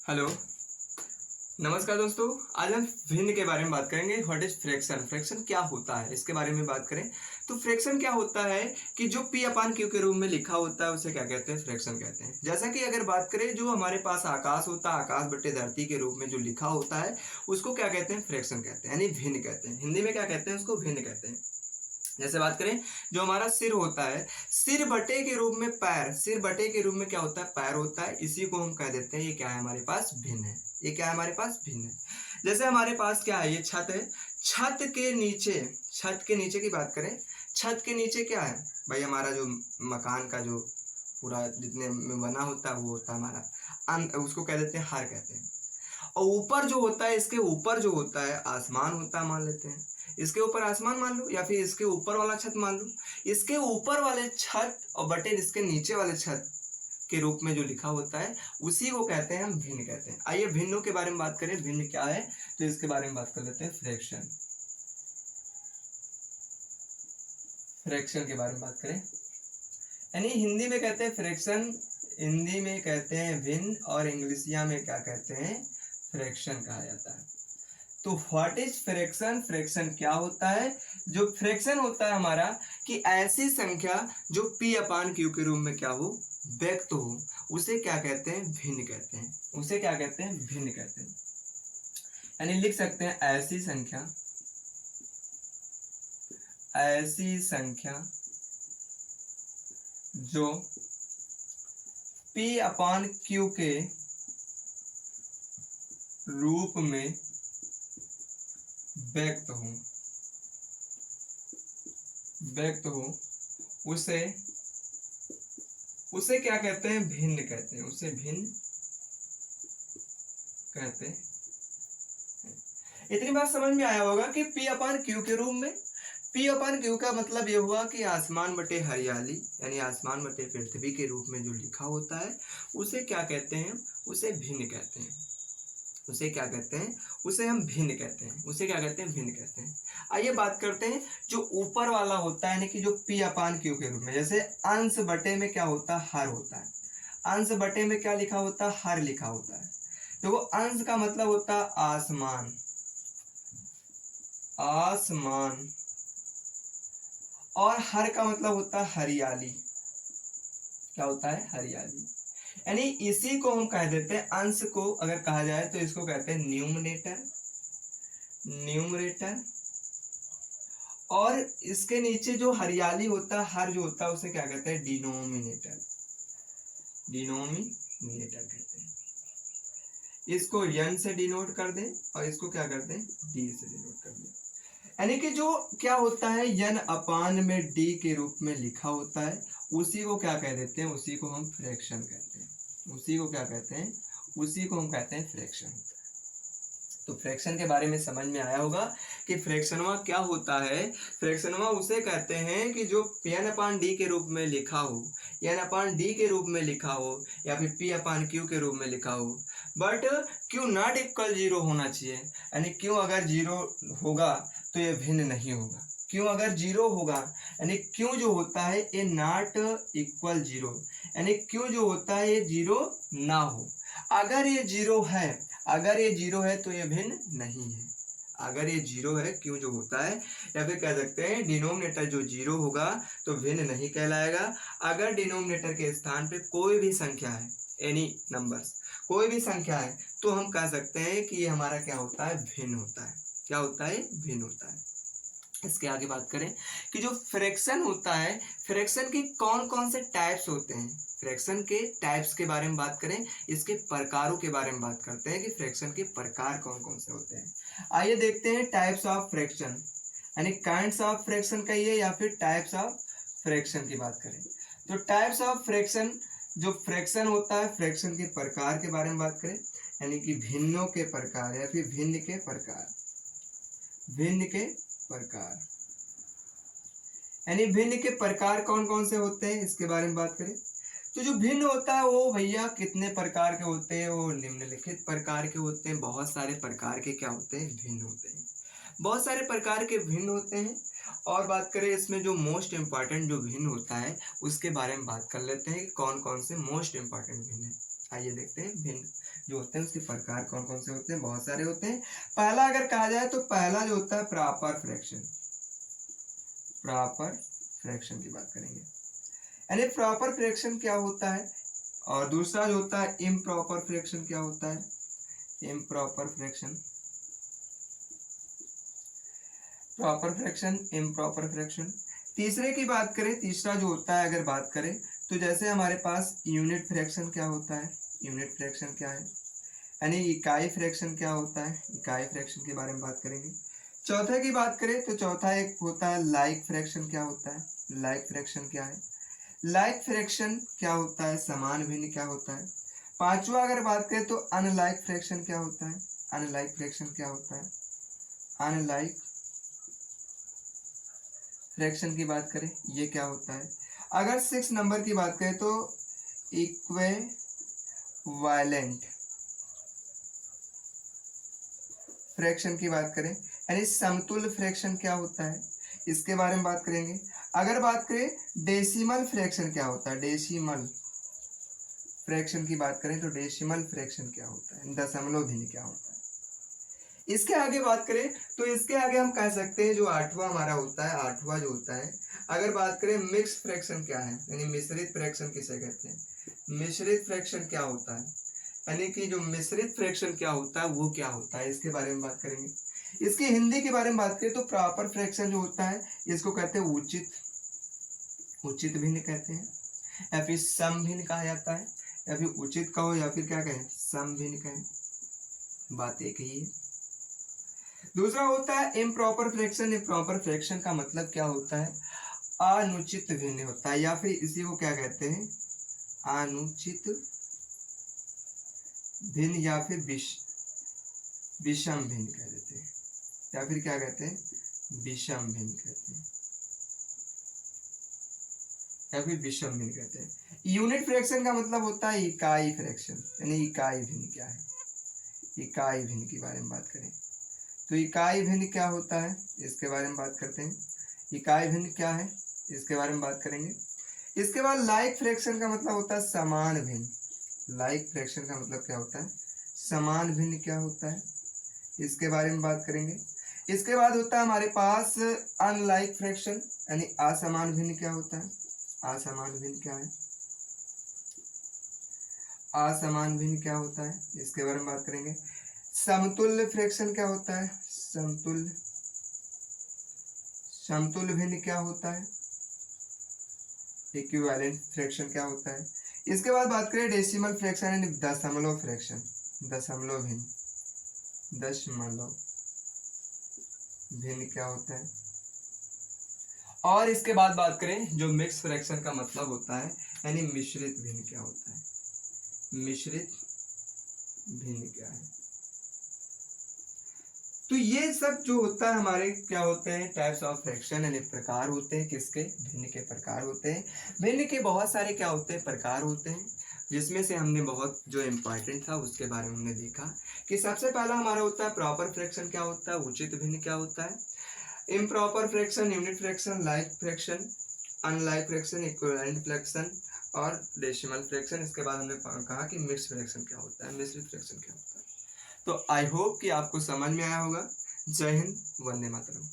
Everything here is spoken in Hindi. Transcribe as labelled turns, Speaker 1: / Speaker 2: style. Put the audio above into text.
Speaker 1: हेलो, नमस्कार दोस्तों। आज हम भिन्न के बारे में बात करेंगे। What is fraction? फ्रैक्शन क्या होता है, इसके बारे में बात करें तो फ्रैक्शन क्या होता है कि जो पी अपान क्यू के रूप में लिखा होता है उसे क्या कहते हैं? फ्रैक्शन कहते हैं। जैसा कि अगर बात करें जो हमारे पास आकाश होता है, आकाश बटे धरती के रूप में जो लिखा होता है उसको क्या कहते हैं? फ्रैक्शन कहते हैं, यानी भिन्न कहते हैं। हिंदी में क्या कहते हैं? उसको भिन्न कहते हैं। जैसे बात करें जो हमारा सिर होता है, सिर बटे के रूप में पैर, सिर बटे के रूप में क्या होता है? पैर होता है। इसी को हम कह देते हैं ये क्या है? हमारे पास भिन्न है। ये क्या है? हमारे पास भिन्न है। जैसे हमारे पास क्या है? ये छत है। छत के नीचे, छत के नीचे की बात करें, छत के नीचे क्या है भाई? हमारा जो मकान का जो पूरा जितने में बना होता है वो होता है हमारा उसको कह देते हैं हार कहते हैं। और ऊपर जो होता है, इसके ऊपर जो होता है आसमान होता है मान लेते हैं। इसके ऊपर आसमान मान लो या फिर इसके ऊपर वाला छत मान लो। इसके ऊपर वाले छत और बटे इसके नीचे वाले छत के रूप में जो लिखा होता है उसी को कहते हैं हम भिन्न कहते हैं। आइए भिन्नों के बारे में बात करें। भिन्न क्या है तो इसके बारे में बात कर लेते हैं। फ्रैक्शन, फ्रैक्शन के बारे में बात करें, यानी हिंदी में कहते हैं फ्रैक्शन, हिंदी में कहते हैं भिन्न, और इंग्लिशिया में क्या कहते हैं? फ्रैक्शन कहा जाता है। तो व्हाट इज फ्रैक्शन? फ्रैक्शन क्या होता है? जो फ्रैक्शन होता है हमारा कि ऐसी संख्या जो पी अपान क्यू के रूप में क्या हो? व्यक्त हो, उसे क्या कहते हैं? भिन्न कहते हैं। उसे क्या कहते हैं? भिन्न कहते हैं। यानी लिख सकते हैं ऐसी संख्या, ऐसी संख्या जो पी अपान क्यू के रूप में व्यक्त हो, व्यक्त हो, उसे उसे क्या कहते हैं? भिन्न कहते हैं। उसे भिन्न कहते हैं। इतनी बात समझ में आया होगा कि पी अपान क्यू के रूप में, पी अपान क्यू का मतलब ये हुआ कि आसमान बटे हरियाली, यानी आसमान बटे पृथ्वी के रूप में जो लिखा होता है उसे क्या कहते हैं? उसे भिन्न कहते हैं। उसे क्या कहते हैं? उसे हम भिन्न कहते हैं। उसे क्या कहते हैं? भिन्न कहते हैं। आइए बात करते हैं जो ऊपर वाला होता है, यानी कि जो पी अपान क्यू के रूप में, जैसे अंश बटे में क्या होता है? हर होता है। अंश बटे में क्या लिखा होता है? हर लिखा होता है। देखो अंश का मतलब होता है आसमान, आसमान, और हर का मतलब होता है हरियाली। क्या होता है? हरियाली। यानी इसी को हम कह देते हैं, अंश को अगर कहा जाए तो इसको कहते हैं न्यूमरेटर, न्यूमरेटर। और इसके नीचे जो हरियाली होता है, हर जो होता है, उसे क्या कहते हैं? डिनोमिनेटर, डिनोमिनेटर कहते हैं। इसको यन से डिनोट कर दें और इसको क्या करते हैं? डी से डिनोट कर दें। यानी कि जो क्या होता है यन अपान में डी के रूप में लिखा होता है उसी को क्या कह देते हैं? उसी को हम फ्रैक्शन कहते हैं। उसी को क्या कहते हैं? उसी को हम कहते हैं फ्रैक्शन। तो फ्रैक्शन के बारे में समझ में आया होगा कि फ्रैक्शनवा क्या होता है। फ्रैक्शनवा उसे कहते हैं कि जो एन अपान डी के रूप में लिखा हो, एन अपान डी के रूप में लिखा हो, या फिर पी अपान क्यू के रूप में लिखा हो, but Q not equal zero होना चाहिए। यानी क्यों अगर जीरो होगा तो ये भिन्न नहीं होगा। क्यों अगर जीरो होगा, यानी क्यों जो होता है ये नॉट इक्वल जीरो, यानी क्यों जो होता है ये जीरो ना हो। अगर ये जीरो है, अगर ये जीरो है तो ये भिन्न नहीं है। अगर ये जीरो है, क्यों जो होता है, या फिर कह सकते हैं डिनोमिनेटर जो जीरो होगा तो भिन्न नहीं कहलाएगा। अगर डिनोमिनेटर के स्थान पे कोई भी संख्या है, एनी नंबर्स, कोई भी संख्या है, तो हम कह सकते हैं कि ये हमारा क्या होता है? भिन्न होता है। क्या होता है? भिन्न होता है। इसके आगे बात करें कि जो फ्रैक्शन होता है, फ्रैक्शन के कौन कौन से टाइप्स होते हैं। फ्रैक्शन के टाइप्स के बारे में बात करें, इसके प्रकारों के बारे में बात करते हैं कि फ्रैक्शन के प्रकार कौन कौन से होते हैं। आइए देखते हैं टाइप्स ऑफ फ्रैक्शन, यानी काइंड्स ऑफ फ्रैक्शन कहिए या फिर टाइप्स ऑफ फ्रैक्शन की बात करें। तो टाइप्स ऑफ फ्रैक्शन, जो फ्रैक्शन होता है, फ्रैक्शन के प्रकार के बारे में बात करें, यानी कि भिन्नों के प्रकार या फिर भिन्न के प्रकार, भिन्न के प्रकार, यानी भिन्न के प्रकार कौन कौन से होते हैं इसके बारे में बात करें। तो जो भिन्न होता है वो भैया कितने प्रकार के होते हैं? वो निम्नलिखित प्रकार के होते हैं। बहुत सारे प्रकार के क्या होते हैं? भिन्न होते हैं। बहुत सारे प्रकार के भिन्न होते हैं। और बात करें इसमें जो मोस्ट इम्पॉर्टेंट जो भिन्न होता है उसके बारे में बात कर लेते हैं कि कौन कौन से मोस्ट इम्पॉर्टेंट भिन्न है। आइए देखते हैं भिन्न जो होते हैं उसके प्रकार कौन कौन से होते हैं, बहुत सारे होते हैं। पहला अगर कहा जाए तो पहला जो होता है प्रॉपर फ्रैक्शन, प्रॉपर फ्रैक्शन की बात करेंगे, यानी प्रॉपर फ्रैक्शन क्या होता है। और दूसरा जो होता है इम्प्रॉपर फ्रैक्शन क्या होता है, improper fraction, proper fraction, improper fraction. तीसरे की बात करें, तीसरा जो होता है अगर बात करें तो जैसे हमारे पास यूनिट फ्रैक्शन क्या होता है, यूनिट फ्रैक्शन क्या है, यानी इकाई फ्रैक्शन क्या होता है, इकाई फ्रैक्शन के बारे में बात करेंगे। चौथे की बात करें तो चौथा एक होता है लाइक फ्रैक्शन क्या होता है, लाइक फ्रैक्शन क्या है, लाइक फ्रैक्शन क्या होता है, समान भिन्न क्या होता है। पांचवा अगर बात करें तो अनलाइक फ्रैक्शन क्या होता है, अनलाइक फ्रैक्शन क्या होता है, अनलाइक फ्रैक्शन की बात करें ये क्या होता है। अगर 6 नंबर की बात करें तो इक्विवेलेंट फ्रैक्शन की बात करें, यानी समतुल्य फ्रैक्शन क्या होता है, इसके बारे में बात करेंगे। अगर बात करें डेसिमल फ्रैक्शन क्या होता है, डेसिमल फ्रैक्शन की बात करें तो डेसिमल फ्रैक्शन क्या होता है, दशमलव भिन्न क्या होता है। इसके आगे बात करें तो इसके आगे हम कह सकते हैं जो आठवां हमारा होता है, आठवां जो होता है अगर बात करें मिक्स फ्रैक्शन क्या है, यानी मिश्रित फ्रैक्शन किसे कहते हैं, मिश्रित फ्रैक्शन क्या होता है, यानी कि जो मिश्रित फ्रैक्शन क्या होता है वो क्या होता है, इसके बारे में बात करेंगे। इसकी हिंदी के बारे में बात करें तो प्रॉपर फ्रैक्शन जो होता है इसको कहते हैं उचित, उचित भिन्न कहते हैं, या फिर सम भिन्न कहा जाता है, या फिर उचित कहो या फिर क्या कहें सम भिन्न कहें, बात एक ही है। दूसरा होता है इम्प्रॉपर फ्रैक्शन, इम्प्रॉपर फ्रैक्शन का मतलब क्या होता है, अनुचित भिन्न होता है, या फिर इसी को क्या कहते हैं अनुचित भिन्न, या फिर विषम भिन्न कह देते हैं, या फिर क्या कहते हैं विषम भिन्न कहते हैं, या फिर विषम भिन्न कहते हैं। यूनिट फ्रैक्शन का मतलब होता है इकाई फ्रैक्शन, यानी इकाई भिन्न क्या है, इकाई भिन्न के बारे में बात करें तो इकाई भिन्न क्या होता है इसके बारे में बात करते हैं, इकाई भिन्न क्या है इसके बारे में बात करेंगे। इसके बाद लाइक फ्रैक्शन का मतलब होता है समान भिन्न, लाइक फ्रैक्शन का मतलब क्या होता है समान भिन्न क्या होता है, इसके बारे में बात करेंगे। इसके बाद होता है हमारे पास अनलाइक फ्रैक्शन, यानी असमान भिन्न क्या होता है, असमान भिन्न क्या है, असमान भिन्न क्या होता है, इसके बारे में बात करेंगे। समतुल्य फ्रैक्शन क्या होता है, समतुल्य, समतुल्य भिन्न क्या होता है, इक्विवेलेंट फ्रैक्शन क्या होता है। इसके बाद बात करें डेसिमल फ्रैक्शन यानी दशमलव फ्रैक्शन, दशमलव भिन्न, दशमलव भिन्न क्या होता है। और इसके बाद बात करें जो मिक्स फ्रैक्शन का मतलब होता है यानी मिश्रित भिन्न क्या होता है, मिश्रित भिन्न क्या है। तो ये सब जो होता है हमारे क्या होते हैं टाइप्स ऑफ फ्रैक्शन, यानी प्रकार होते हैं किसके, भिन्न के प्रकार होते हैं। भिन्न के बहुत सारे क्या होते हैं प्रकार होते हैं, जिसमें से हमने बहुत जो इम्पोर्टेंट था उसके बारे में हमने देखा कि सबसे पहला हमारा होता है प्रॉपर फ्रैक्शन क्या होता है, उचित भिन्न क्या होता है, improper fraction, unit fraction, like fraction, unlike fraction, equivalent fraction और डेसिमल फ्रैक्शन। इसके बाद हमने कहा कि मिक्स फ्रैक्शन क्या होता है, मिश्रित फ्रैक्शन क्या होता है। तो आई होप कि आपको समझ में आया होगा। जय हिंद, वंदे मातरम।